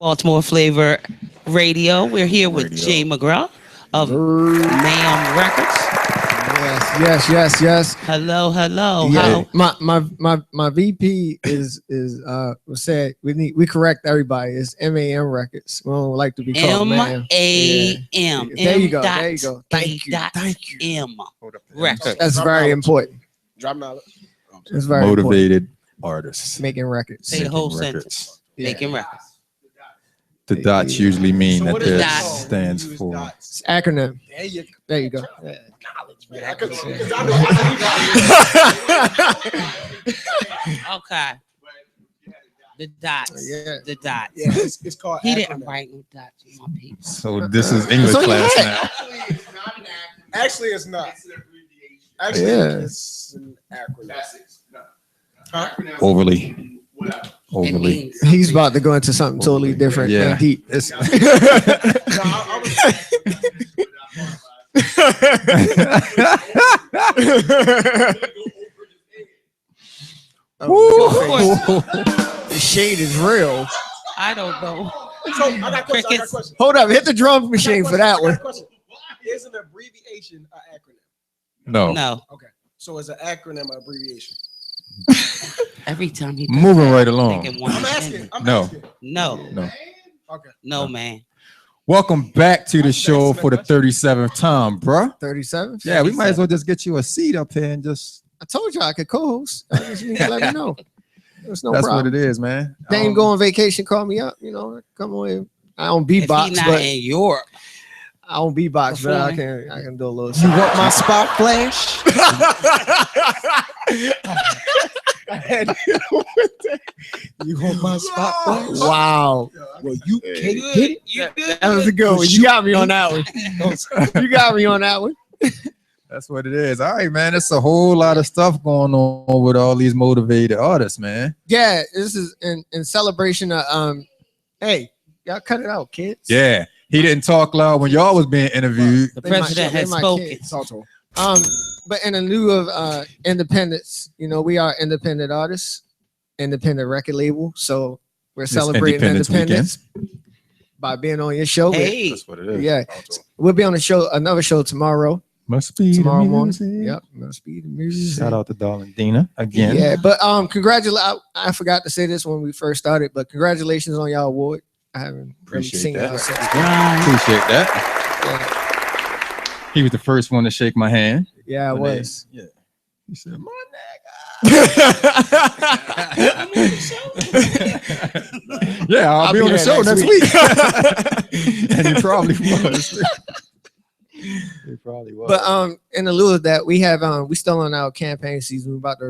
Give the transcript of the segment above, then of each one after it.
Baltimore Flavor Radio. We're here with Jay McGraw of M.A.M Records. Yes. Hello. Yeah, my VP is said we correct everybody. It's M.A.M Records. We don't like to be called M.A.M. Yeah. There you go. Thank you. M Records. That's very important. Drop knowledge. It's very Motivated artists. making records. Say the whole Making sentence. Making records. The dots usually mean So that what is this that? stands for. It's acronym. There you go. Yeah. Yeah, 'cause I Okay. The dots. Yeah. The dots. yeah, it's called. He didn't acronym. write no dots on my paper. So this is English So class yeah. now. Actually, it's not. Actually, Yeah. it's an acronym. Overly. It Overly. means He's about to go into something totally different Yeah. and deep. It's, No, I The shade is real. I don't know. so I got a question. Hold up, hit the drum machine for that one. Is an abbreviation an acronym? no. No. Okay, so is an acronym an abbreviation? Every time he does Moving that, right I'm along. thinking one I'm sentence. asking. I'm No. asking. No. Okay. No, man. Welcome back to the show for the 37th time, bruh. 37? Yeah, we might as well just get you a seat up here and just. I told you I could co-host. I just need to let me know. There's no That's problem. what it is, man. Dame go on vacation, call me up. Come on. I don't If he beatbox, not but in Europe, I don't beatbox, but I Performing. can do a little. You want my spot flash? You want my spot flash? Wow, Well, you can't get it. You good? that was a good one. You got me on that one. You got me on that one. That's what it is. All right, man. It's a whole lot of stuff going on with all these motivated artists, man. Yeah, this is in celebration of Hey, y'all cut it out, kids. Yeah. He didn't talk loud when y'all was being interviewed. The They my- president they has my spoken. kids. Talk to him. But in the lieu of independence, we are independent artists, independent record label. So we're This celebrating Independence independence by being on your show. Hey, That's what it is. Yeah, Talk to him. we'll be on another show tomorrow. Must be Tomorrow the morning. music. Yep, must be the music. Shout out to Darling Dina again. Yeah, but congratulations. I forgot to say this when we first started, but congratulations on y'all award. I haven't really Appreciate seen that. y'all since. Appreciate that. Yeah, He was the first one to shake my hand. yeah, I When they- was. Yeah. He said, my nigga. Yeah, I'll be be on the there show next next week. And he probably was. He probably was. But in the lieu of that, we have we still on our campaign season. We're about to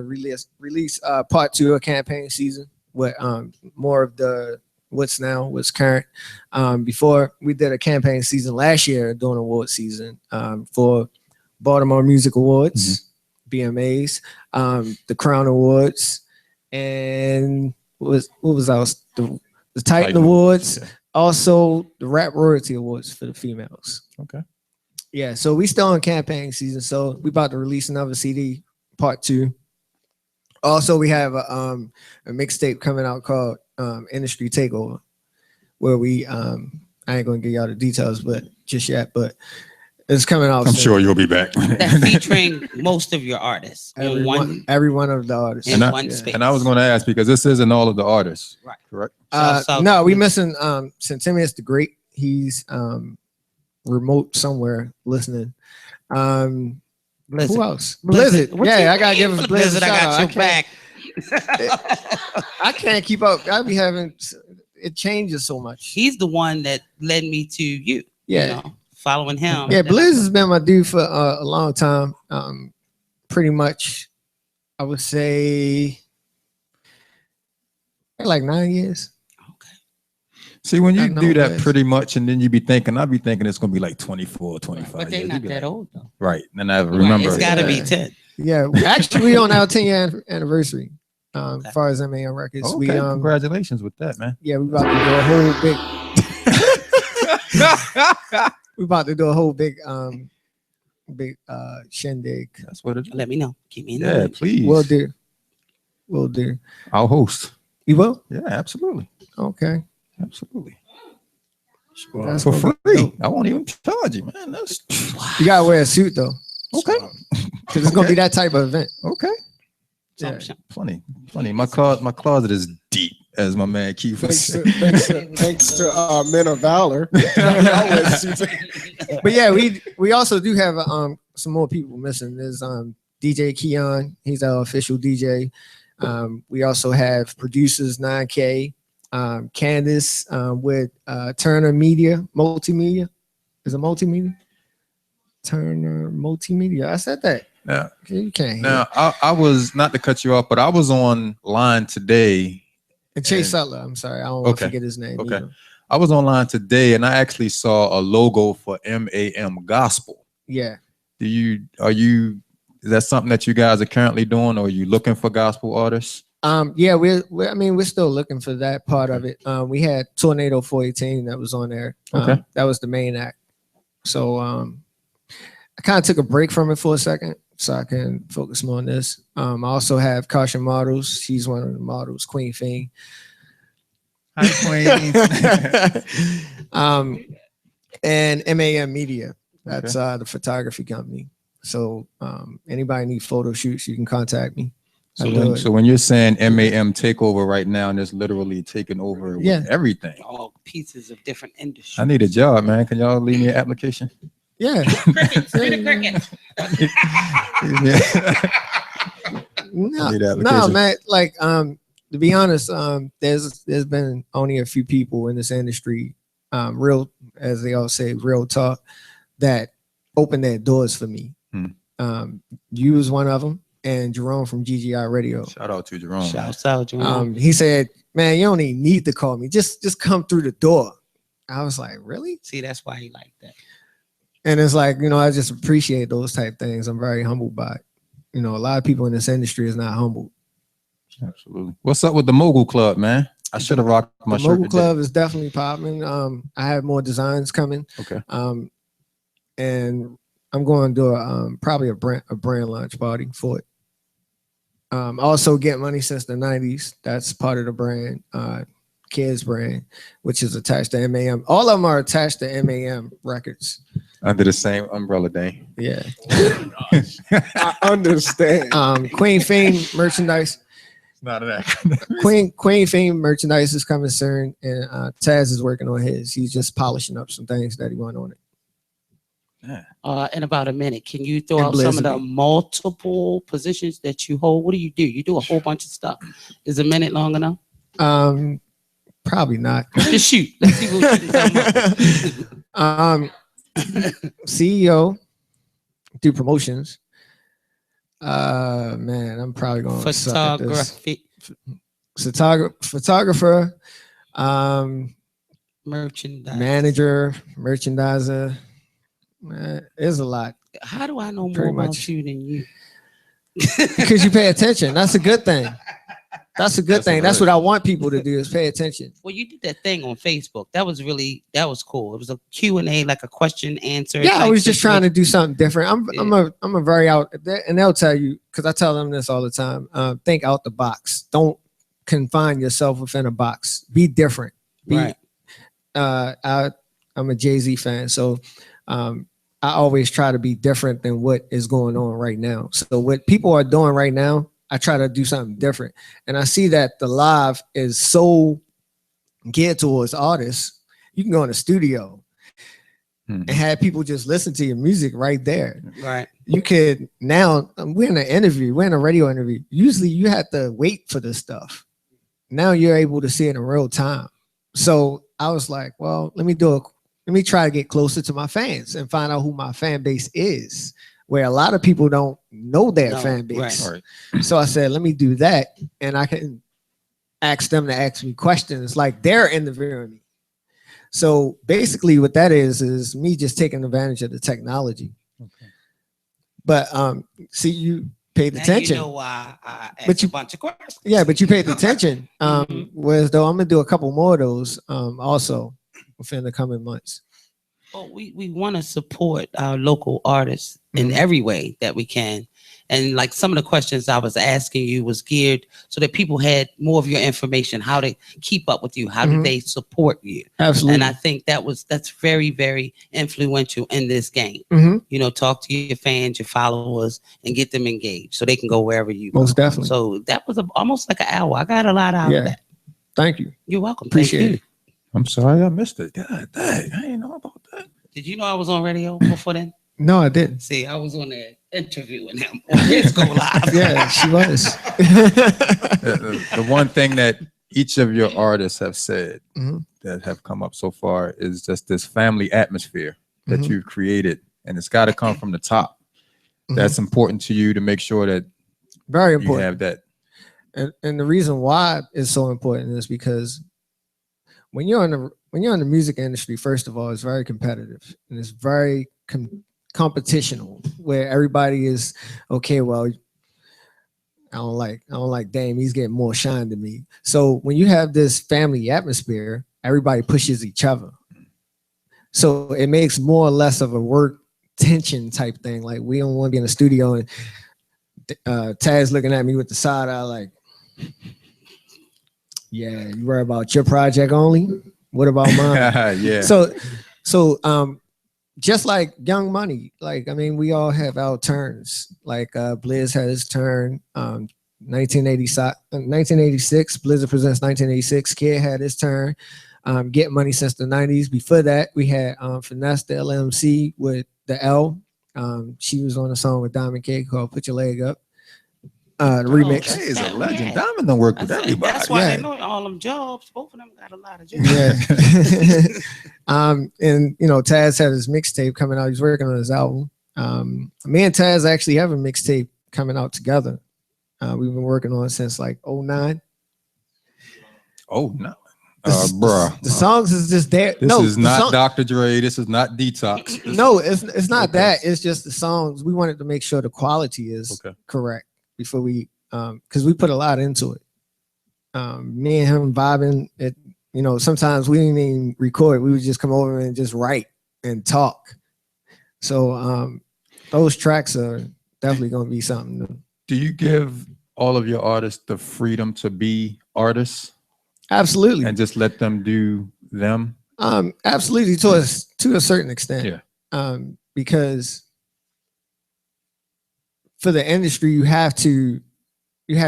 release part 2 of campaign season with more of the what's current. Before we did a campaign season last year during award season for Baltimore Music Awards, BMAs, the Crown Awards, and what was else? The Titan Awards, Yeah. also the Rap Royalty Awards for the females. Okay. Yeah, so we still in campaign season. So we about to release another CD, part 2. Also, we have a mixtape coming out called Industry Takeover, where we I ain't gonna give y'all the details, but just yet, but it's coming out. I'm soon. sure you'll be back. that's featuring most of your artists in Every one of the artists. in And one yeah. space. And I was going to ask because this isn't all of the artists. Right. Correct. Shouts out No, to we you. missing Centimius the Great. He's remote somewhere listening. Who Blizzard. else? Blizzard. What you Yeah, I gotta mean, give him Blizzard. I shout got out. your can't- back. I can't keep up. I be having it changes so much. He's the one that led me to you. Yeah. You know, following him. Yeah, Then Blizz has been my dude for a long time. Pretty much, I would say like 9 years. Okay. See, when I you know do that Bliss. pretty much, and then you be thinking, I'll be thinking it's going to be like 24, 25 But they're years. not You be that like, old though. Right. And I Right, remember. it's got to be Yeah. 10. Yeah, actually, we on our 10-year anniversary. Okay. As far as M.A.M Records, Okay, we congratulations with that, man. yeah, we about to do a whole big. We about to do a whole big shindig. That's what it is. Let me know. Keep me in Yeah, the loop. please. We'll do. I'll host. You will? Yeah, absolutely. Okay. Absolutely. That's For gonna be free. dope. I won't even charge you, man. That's You gotta wear a suit though, okay. because it's gonna be that type of event. Okay. Yeah. Funny. My closet is deep, as my man Keith was saying. Thanks to Men of Valor. But yeah, we also do have some more people missing. There's DJ Keon, he's our official DJ. We also have producers 9K, Candace with Turner Media, Multimedia. Is it Multimedia? Turner Multimedia. I said that. Now, You can't hear. now I was, not to cut you off, but I was online today. And Chase and- Sutler, I'm sorry, I don't want to Okay. forget his name. Okay. Either. I was online today and I actually saw a logo for M.A.M. Gospel. Yeah. Is that something that you guys are currently doing, or are you looking for gospel artists? Yeah, we're still looking for that part of it. We had Tornado 418 that was on there. Okay. That was the main act. So I kind of took a break from it for a second so I can focus more on this. I also have Caution Models. She's one of the models, Queen Fiend. Hi, Queen. And M.A.M. Media. That's the photography company. So anybody need photo shoots, you can contact me. So when you're saying M.A.M. takeover right now, and it's literally taking over with everything. All pieces of different industries. I need a job, man. Can y'all leave me an application? Yeah. Crickets, crickets. No, man. Like, to be honest, there's been only a few people in this industry, real, as they all say, real talk, that opened their doors for me. You was one of them, and Jerome from GGI Radio. Shout out to Jerome. Shouts out, Jerome. He said, "Man, you don't even need to call me. Just come through the door." I was like, "Really?" See, that's why he liked that. And it's like, I just appreciate those type things. I'm very humbled by it. A lot of people in this industry is not humbled. Absolutely. What's up with the Mogul Club, man? I should have rocked my The shirt Mogul today. Club is definitely popping. I have more designs coming. Okay. And I'm going to do probably a brand launch party for it. Also Get Money Since the 90s. That's part of the brand, Kids brand, which is attached to M.A.M. All of them are attached to M.A.M. Records. Under the same umbrella, Dane. Yeah. I understand. Queen Fame merchandise. It's not an acronym. Queen Fame merchandise is coming soon, and Taz is working on his. He's just polishing up some things that he want on it. In about a minute, can you throw And out some of the Blizzard. multiple positions that you hold? What do? You do a whole bunch of stuff. Is a minute long enough? Probably not. Just shoot. Let's see what you can come up. CEO, do promotions. Man, I'm probably going to suck at this. Photographer, Merchandise. manager, merchandiser. There's a lot How do I know more Pretty about much. you than you? because you pay attention. That's a good thing. That's a good That's thing. That's hilarious. what I want people to do is pay attention. Well, you did that thing on Facebook. That was cool. It was a Q&A, like a question answer. Yeah, I type was just trying to situation. do something different. I'm a very out, and they'll tell you, because I tell them this all the time. Think out the box. Don't confine yourself within a box. Be different. Right. I'm a Jay-Z fan, so I always try to be different than what is going on right now. So what people are doing right now, I try to do something different. And I see that the live is so geared towards artists. You can go in the studio and have people just listen to your music right there. Right. You could now, we're in an interview, we're in a radio interview. Usually you have to wait for this stuff. Now you're able to see it in real time. So I was like, well, let me try to get closer to my fans and find out who my fan base is, where a lot of people don't know their fan base. Right. So I said, let me do that. And I can ask them to ask me questions like they're interviewing me. So basically what that is me just taking advantage of the technology. Okay. But see, you paid Now attention. you know why I asked But a bunch of questions. Yeah, but you paid attention. Mhm. Whereas though I'm gonna do a couple more of those also within the coming months. Well, we want to support our local artists in Mhm. every way that we can. And like some of the questions I was asking you was geared so that people had more of your information, how to keep up with you, how do they support you. Absolutely. And I think that's very, very influential in this game. You know, talk to your fans, your followers, and get them engaged so they can go wherever you go. Most definitely. So that was almost like an hour. I got a lot out of that. Thank you. You're welcome. Appreciate it. I'm sorry I missed it. God dang, I didn't know about that. Did you know I was on radio before then? No, I didn't. See, I was on there interviewing him on Let's Go Live. Yeah, she was. The one thing that each of your artists have said that have come up so far is just this family atmosphere that you've created, and it's got to come from the top. That's important to you to make sure that very important. You have that. And the reason why it's so important is because when you're in the music industry, first of all, it's very competitive and it's very competitional, where everybody is okay. Well, I don't like Dame. He's getting more shine than me. So when you have this family atmosphere, everybody pushes each other. So it makes more or less of a work tension type thing. Like, we don't want to be in the studio and Taz looking at me with the side eye like, yeah, you worry about your project only? What about mine? Yeah. So just like Young Money, like, I mean, we all have our turns. Like Blizz had his turn. 1986, Blizzard presents 1986. Kid had his turn. Get Money since the 90s. Before that, we had Finesse the LMC with the L. She was on a song with Diamond K called Put Your Leg Up. The remix. He's a legend. Diamond don't work with everybody. That's why they know all them jobs. Both of them got a lot of jobs. Yeah. And you know, Taz had his mixtape coming out. He's working on his album. Me and Taz actually have a mixtape coming out together. We've been working on it since like 09. Oh no. Bruh. The songs is just there. This is not Dr. Dre. This is not Detox. It's not that. It's just the songs. We wanted to make sure the quality is correct before we, because we put a lot into it. Me and him vibing. It, you know, sometimes we didn't even record. We would just come over and just write and talk. So those tracks are definitely going to be something. Do you give all of your artists the freedom to be artists? Absolutely. And just let them do them? Absolutely, to a certain extent. Yeah. Because for the industry, you have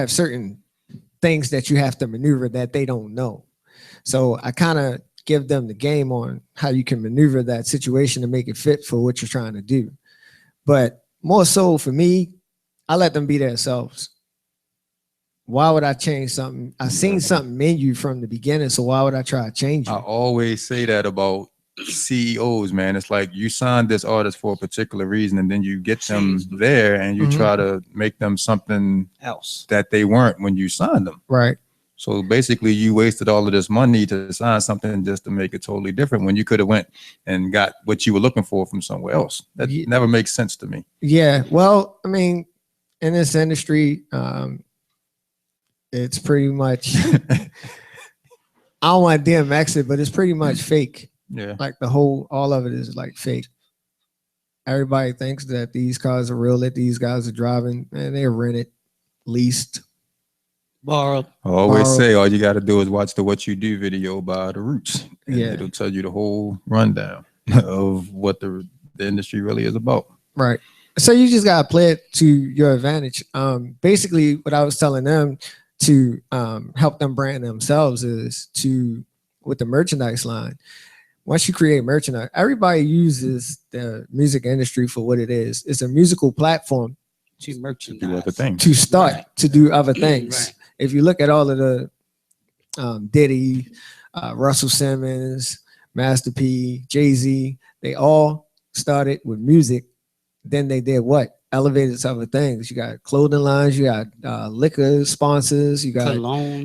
certain things that you have to maneuver that they don't know. So I kind of give them the game on how you can maneuver that situation to make it fit for what you're trying to do. But more so for me, I let them be themselves. Why would I change something? I seen something in you from the beginning, so why would I try to change you? I always say that about CEOs, man. It's like you signed this artist for a particular reason, and then you get them there and you try to make them something else that they weren't when you signed them. Right. So basically you wasted all of this money to sign something just to make it totally different when you could have went and got what you were looking for from somewhere else. That never makes sense to me. Yeah. Well, I mean, in this industry, it's pretty much, I don't want to DMX it, but it's pretty much fake. Yeah. Like all of it is like fake. Everybody thinks that these cars are real, that these guys are driving, and they're rented, leased, borrowed. I always say all you got to do is watch the What You Do video by The Roots. And yeah. It'll tell you the whole rundown of what the industry really is about. Right. So you just got to play it to your advantage. Basically, what I was telling them to help them brand themselves is with the merchandise line. Once you create merchandise, everybody uses the music industry for what it is. It's a musical platform to merchandise, do other things, to start to do other things. Right. If you look at all of the Diddy, Russell Simmons, Master P, Jay-Z, they all started with music. Then they did what? Elevated to other things. You got clothing lines, you got liquor sponsors, you got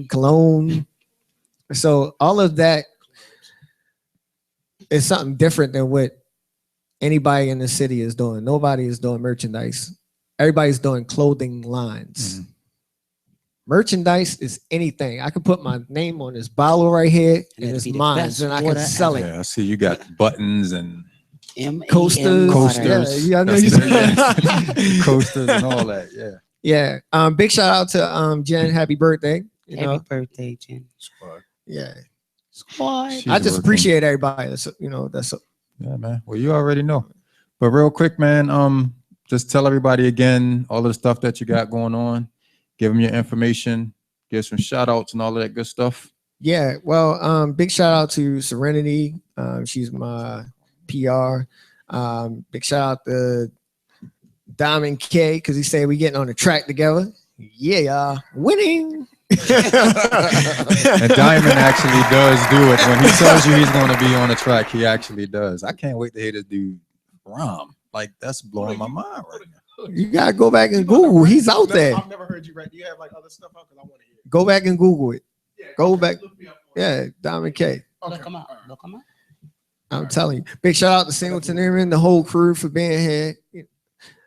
cologne. So all of that is something different than what anybody in the city is doing. Nobody is doing merchandise. Everybody's doing clothing lines. Mm-hmm. Merchandise is anything. I could put my name on this bottle right here and it's mine, and I can sell it. Yeah, I see you got buttons and M.A.M. Coasters. Coasters. Yeah, I know That's you the coasters and all that. Yeah. Yeah. Big shout out to Jen. Happy birthday. Happy birthday, Jen. Yeah. Squad. She's I just working. appreciate everybody. That's Yeah, man. Well, you already know. But real quick, man, just tell everybody again all of the stuff that you got going on. Give them your information. Give some shout outs and all of that good stuff. Yeah. Well, big shout out to Serenity. She's my PR. Big shout out to Diamond K because he said we getting on the track together. Yeah, winning. And Diamond actually does do it. When he tells you he's going to be on the track, he actually does. I can't wait to hear this dude rhyme. Like, that's blowing my mind right now. You gotta go back and Google. He's out there. I've never heard you rap. Do you have like other stuff out? Because I want to hear it. Go back and Google it. Yeah, Go back. look me up on Yeah, Diamond K. Okay. Look 'em out. Look 'em out. I'm telling you. Big shout out to Singleton Airmen, the whole crew for being here.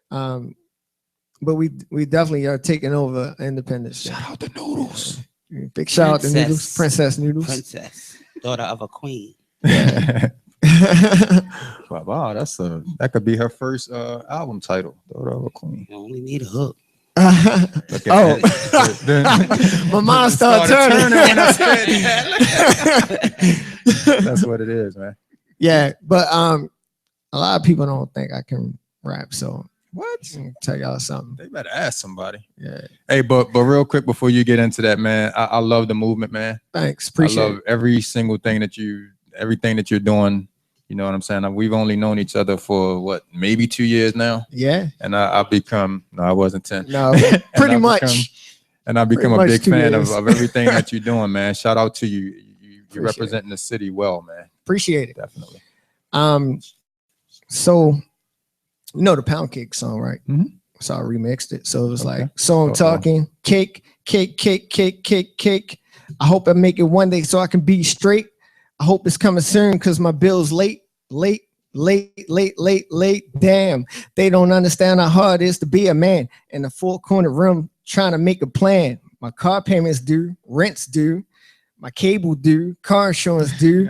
But we definitely are taking over Independence Day. Shout out to Noodles. Big shout out to Princess. Noodles, Princess Noodles. Princess, daughter of a queen. Wow, that could be her first album title, Daughter of a Queen. You only need a hook. Look at that. My mom started turning. when I said that. That's what it is, man. Yeah, but a lot of people don't think I can rap, so What? I'm gonna tell y'all something. They better ask somebody. Yeah, Hey, but real quick before you get into that, man, I love the movement, man. thanks, I appreciate love every single thing everything that you're doing. You know what I'm saying? We've only known each other for what, maybe 2 years now, it. Yeah, and I wasn't 10. no, pretty much. And I become a much big 2 fan years. of everything that you're doing, man. Shout out to you. You're Appreciate representing the city well, man. Appreciate it. Definitely. So you know the Pound Cake song, right? Mhm. So I remixed it. So it was Okay. like, so I'm talking cake, cake, cake, cake, cake, cake. I hope I make it one day so I can be straight. I hope it's coming soon because my bill's late. Damn, they don't understand how hard it is to be a man in a four-corner room trying to make a plan. My car payments due, rent's due, my cable due, car insurance due.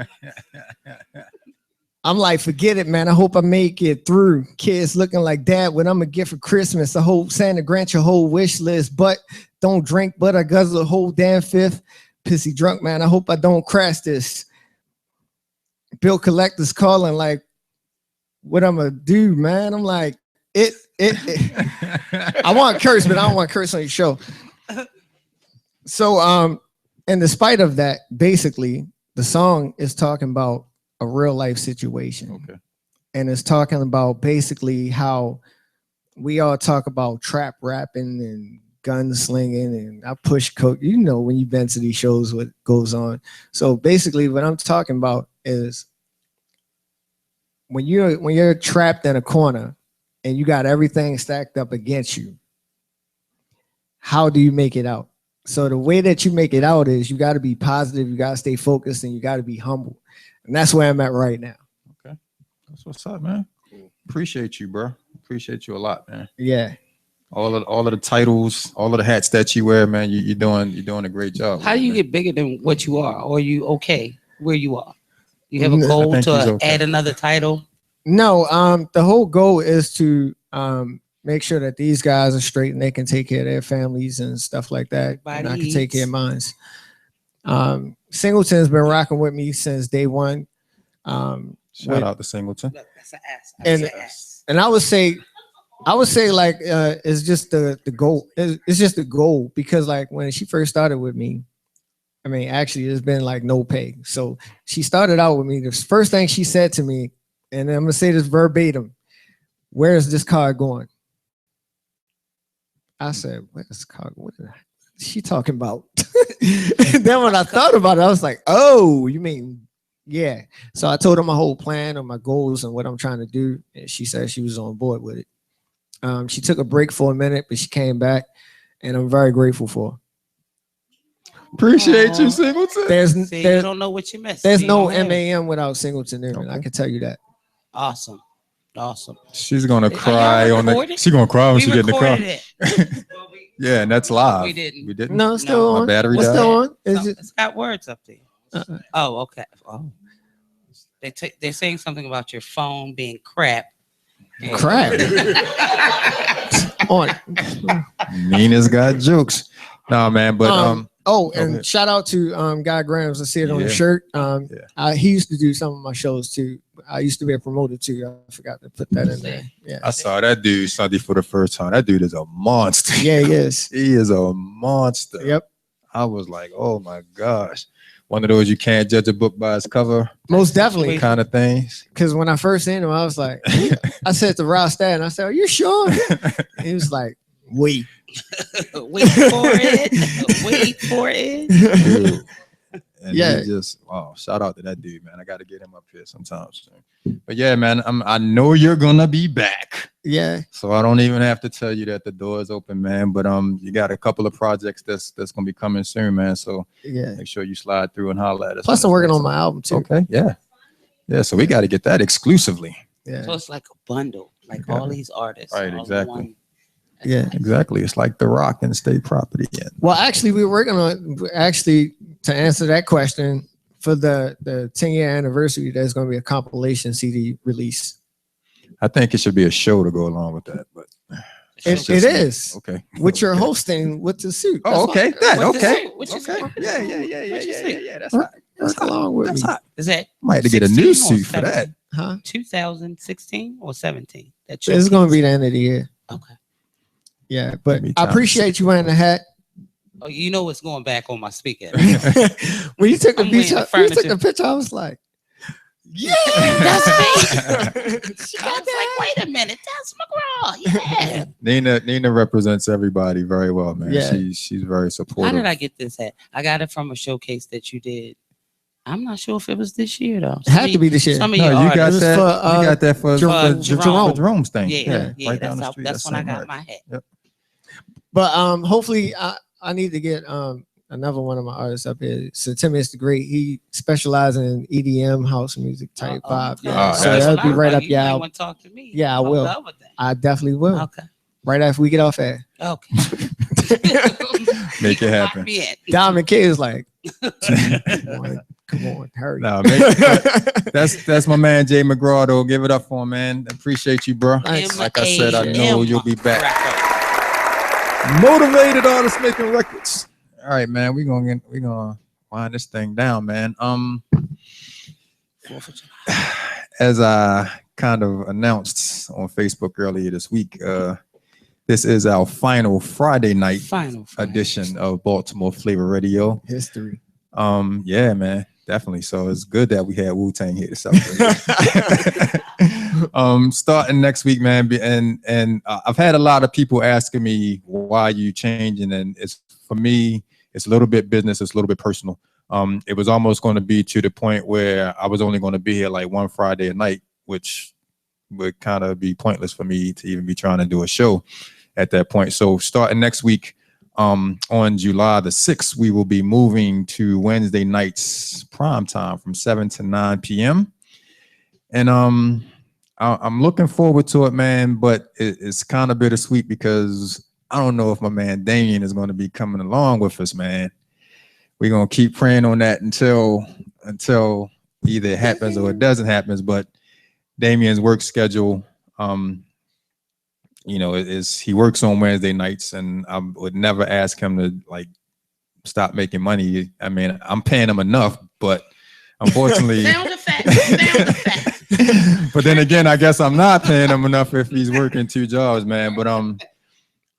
I'm like, forget it, man. I hope I make it through. Kids looking like, Dad, what I'm gonna get for Christmas? I hope Santa grant your whole wish list, but don't drink, but I guzzle a whole damn fifth. Pissy drunk, man. I hope I don't crash this. Bill collectors calling like, what I'm gonna do, man? I'm like, it. I want to curse, but I don't want to curse on your show. So, in despite of that, basically, the song is talking about a real life situation. Okay. And it's talking about basically how we all talk about trap rapping and gun slinging and I push coke. You know, when you've been to these shows, what goes on. So basically what I'm talking about is when you're trapped in a corner and you got everything stacked up against you, how do you make it out? So the way that you make it out is you got to be positive, you got to stay focused, and you got to be humble. And that's where I'm at right now. Okay. That's what's up, man. Appreciate you, bro. Appreciate you a lot, man. Yeah. All of the titles, all of the hats that you wear, man. You're doing a great job. How do you man. get bigger than what you are? Or are you okay where you are? You have a goal think he's to okay. add another title? No, the whole goal is to make sure that these guys are straight and they can take care of their families and stuff like that. And I can take care of mine. Singleton's been rocking with me since day one. Shout out to Singleton. Look, that's an ass. And- That's an ass. And I would say like it's just the goal. It's just the goal because like when she first started with me, I mean, actually, there's been like no pay. So she started out with me. The first thing she said to me, and I'm gonna say this verbatim: "Where is this car going?" I said, "Where's this car? What is she talking about?" And then when I thought about it, I was like, "Oh, you mean?" Yeah. So I told her my whole plan and my goals and what I'm trying to do. And she said she was on board with it. She took a break for a minute, but she came back and I'm very grateful for her. Appreciate you, Singleton. See, you don't know what you missed. There's You no don't have it. M.A.M. without Singleton Airmen. I can tell you that. Awesome. Awesome. She's gonna Are y'all cry on the. recording? She's gonna cry when We she get in the car. recorded it. Yeah, and that's live. We didn't. We didn't. No, it's still My on. battery It's died. still on. No, It's just, it's got words up there. Oh, okay. Oh. They're saying something about your phone being crap. Crap. On. Nina's got jokes. Nah, man, but and shout out to Guy Grams. I see it on the shirt. He used to do some of my shows too. I used to be a promoter too. I forgot to put that in there. Yeah, I saw that dude Sunday for the first time. That dude is a monster. Yeah, he is. He is a monster. Yep. I was like, oh my gosh. One of those you can't judge a book by its cover. Most definitely. Kind of things. Because when I first seen him, I was like, I said to Ross Dad, and I said, are you sure? He was like, wait. Wait for it. Wait for it. Dude. And he just shout out to that dude, man. I got to get him up here sometimes. But yeah, man, I know you're gonna be back. Yeah. So I don't even have to tell you that the door is open, man. But you got a couple of projects that's gonna be coming soon, man. So make sure you slide through and holler at us. Plus, I'm working on my album too. Okay. Yeah. So we got to get that exclusively. Yeah. So it's like a bundle, like all these artists. Right. Exactly. Yeah, exactly. It's like The Rock and state property. Well, actually, we were working on to answer that question for the 10-year anniversary. There's going to be a compilation CD release. I think it should be a show to go along with that, but it is okay. What you're hosting with the suit. Oh, okay. Okay. Yeah. That's along with me. Is that might have to get a new suit for that? Huh? 2016 or 17? It's going to be the end of the year. Okay. Yeah, but I appreciate you wearing the hat. Oh, you know what's going back on my speaker. When you took the picture, I was like, yeah, that's me. She got like, wait a minute, that's McGraw. Yeah. Nina represents everybody very well, man. Yeah. She's very supportive. How did I get this hat? I got it from a showcase that you did. I'm not sure if it was this year though. It had to be this year. Some of you got that. You got that for Jerome's thing. Yeah, right down the street. That's when I got my hat. Yep. But hopefully I need to get another one of my artists up here. So Timmons the Great, he specializes in EDM house music type vibe. Yeah. So that'll be right up your alley. Talk to me. Yeah, I will. I definitely will. Okay. Right after we get off air. Okay. Make it happen. Diamond K is like, come on, hurry. No, that's my man Jay McGraw though. Give it up for him, man. Appreciate you, bro. Like I said, I know you'll be back. Motivated artists making records. All right, man. We're gonna wind this thing down, man. As I kind of announced on Facebook earlier this week, this is our final Friday night edition of Baltimore Flava Radio. History. Yeah, man, definitely. So it's good that we had Wu-Tang here to celebrate. Starting next week, man, and I've had a lot of people asking me why you changing, and it's for me, it's a little bit business, it's a little bit personal. It was almost going to be to the point where I was only going to be here like one Friday a night, which would kind of be pointless for me to even be trying to do a show at that point. So starting next week, on July the 6th, we will be moving to Wednesday nights prime time from 7 to 9 p.m. And I'm looking forward to it, man, but it's kind of bittersweet because I don't know if my man Damien is going to be coming along with us, man. We're going to keep praying on that until either it happens or it doesn't happen. But Damien's work schedule, he works on Wednesday nights, and I would never ask him to like stop making money. I mean, I'm paying him enough, but unfortunately, sound effect. But then again, I guess I'm not paying him enough if he's working 2 jobs, man. But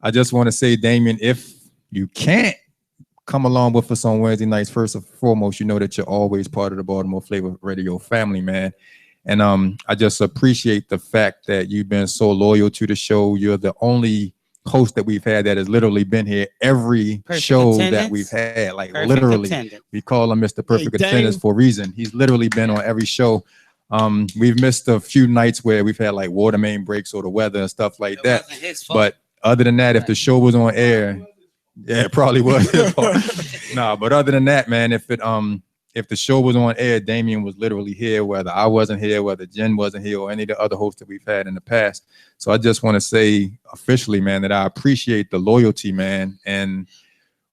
I just want to say, Damien, if you can't come along with us on Wednesday nights, first and foremost, you know that you're always part of the Baltimore Flava Radio family, man. And I just appreciate the fact that you've been so loyal to the show. You're the only host that we've had that has literally been here every show that we've had. Like literally, we call him Mr. Perfect Attendance for a reason. He's literally been on every show. We've missed a few nights where we've had like water main breaks or the weather and stuff like that. But other than that, if the show was on air, yeah, it probably was his fault. Nah, but other than that, man, if the show was on air, Damien was literally here, whether I wasn't here, whether Jen wasn't here, or any of the other hosts that we've had in the past. So I just want to say officially, man, that I appreciate the loyalty, man. And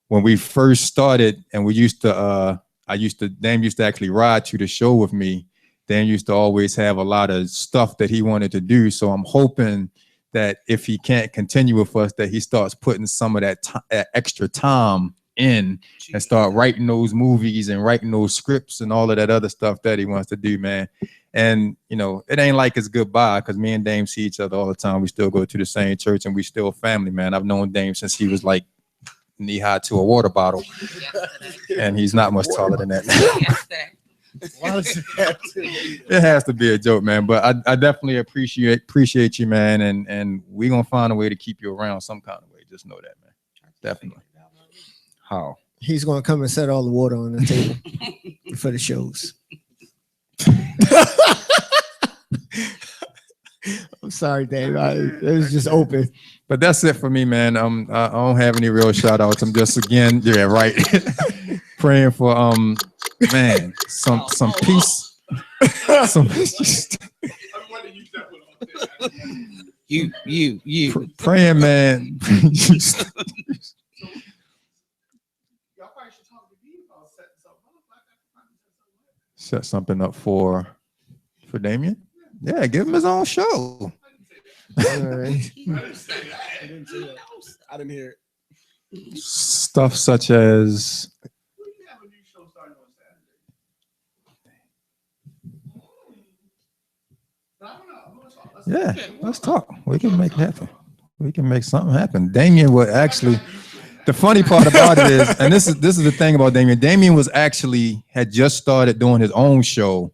when we first started and Dame used to actually ride to the show with me, Dan used to always have a lot of stuff that he wanted to do. So I'm hoping that if he can't continue with us, that he starts putting some of that extra time in and start writing those movies and writing those scripts and all of that other stuff that he wants to do, man. And, you know, it ain't like it's goodbye because me and Dame see each other all the time. We still go to the same church and we still family, man. I've known Dame since he was like knee high to a water bottle. And he's not much taller than that now. It has to be a joke, man. But I definitely appreciate you, man. And we're going to find a way to keep you around some kind of way. Just know that, man. Definitely. How? He's going to come and set all the water on the table for the shows. I'm sorry, Dave. It was just open. But that's it for me, man. I don't have any real shout outs. I'm just right. Praying for man, some peace. You. Praying, man. Set something up for Damien. Yeah, give him his own show. Right. I didn't hear it. Stuff such as yeah, let's talk. We can make it happen. We can make something happen. Damien would actually. The funny part about it is, and this is the thing about Damien. Damien had just started doing his own show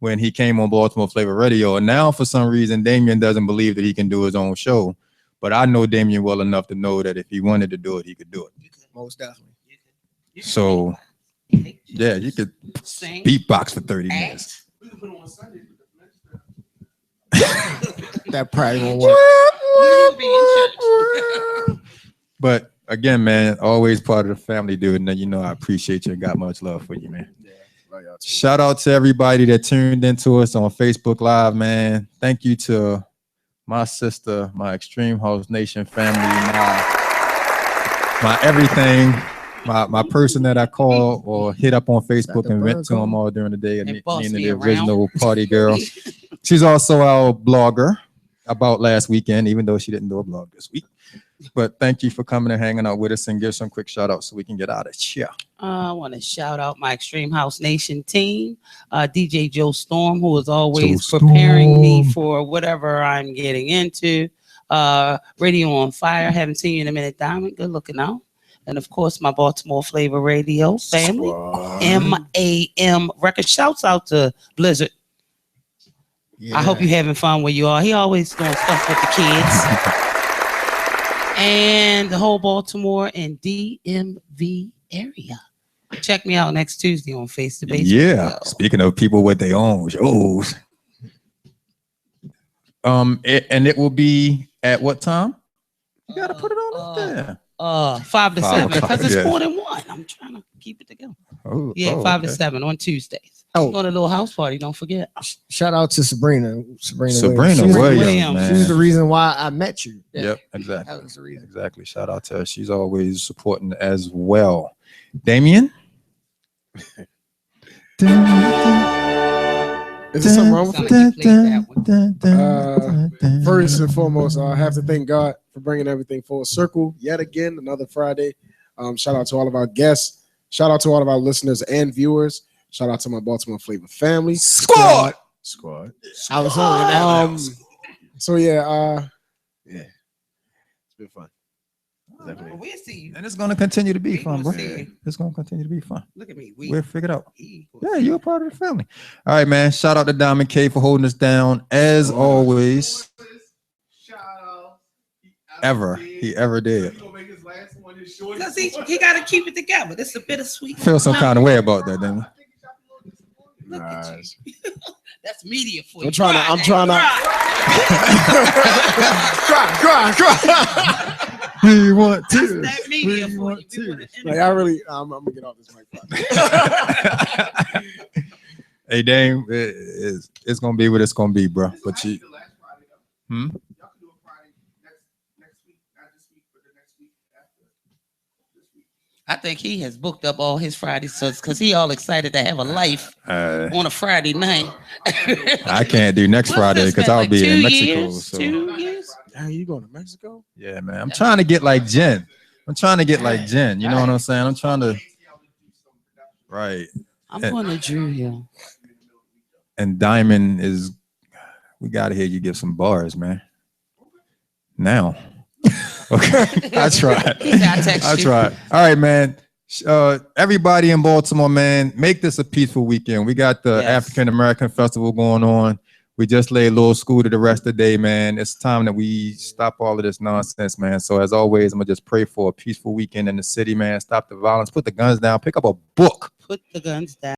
when he came on Baltimore Flava Radio, and now for some reason Damien doesn't believe that he can do his own show. But I know Damien well enough to know that if he wanted to do it, he could do it. Most definitely. So yeah, you could beatbox for 30 minutes. That probably won't work. But again, man, always part of the family, dude. And you know I appreciate you and got much love for you, man. Yeah. Shout out to everybody that tuned into us on Facebook Live, man. Thank you to my sister, my Extreme House Nation family, my everything, my person that I call or hit up on Facebook and vent to them all during the day. And Nina, the original party girl. She's also our blogger about last weekend, even though she didn't do a blog this week. But thank you for coming and hanging out with us and give some quick shout outs so we can get out of here. I want to shout out my Extreme House Nation team, DJ Joe Storm, who is always preparing me for whatever I'm getting into. Radio on Fire, haven't seen you in a minute, Diamond. Good looking out. And of course, my Baltimore Flava Radio family, M.A.M. Record. Shouts out to Blizzard. Yeah. I hope you're having fun where you are. He always doing stuff with the kids. And the whole Baltimore and DMV area. Check me out next Tuesday on Face to Base. Yeah. Speaking of people with their own shows. And it will be at what time? You gotta put it on there. 5 to 7 because it's more than one. I'm trying to keep it together. 5 to 7 on Tuesdays. Going to a little house party. Don't forget. Shout out to Sabrina Williams. Man. She was the reason why I met you. Yeah. Yep, exactly. That was the reason. Exactly. Shout out to her. She's always supporting as well. Damien? Is there something wrong with it? First and foremost, I have to thank God for bringing everything full circle yet again, another Friday. Shout out to all of our guests. Shout out to all of our listeners and viewers. Shout out to my Baltimore Flava family. Squad. I was on So yeah, it's been fun. Definitely. We'll see you. And it's going to continue to be fun, bro. It's going to continue to be fun. Look at me. We'll figure it out. Yeah, you're a part of the family. All right, man. Shout out to Diamond K for holding us down as always. He ever did. Because he got to keep it together. This is a bittersweet. Feel some kind of way about that, then. Look at you. That's media for you. I'm trying to. Cry. We want to. That's that media for you. Like I'm gonna get off this mic. Hey, Dame, it's gonna be what it's gonna be, bro. But you. I think he has booked up all his Fridays because he all excited to have a life on a Friday night. I can't do next Friday because I'll be in Mexico. So 2 years. Are you going to Mexico? yeah, man. I'm trying to get like Jen. You know what I'm saying? I'm trying to. Right. I'm going to Drew Hill. And Diamond is. We gotta hear you give some bars, man. Now. Okay. I tried. I tried. All right, man. Everybody in Baltimore, man, make this a peaceful weekend. We got the African American Festival going on. We just laid a little school to the rest of the day, man. It's time that we stop all of this nonsense, man. So as always, I'm gonna just pray for a peaceful weekend in the city, man. Stop the violence, put the guns down, pick up a book. Put the guns down.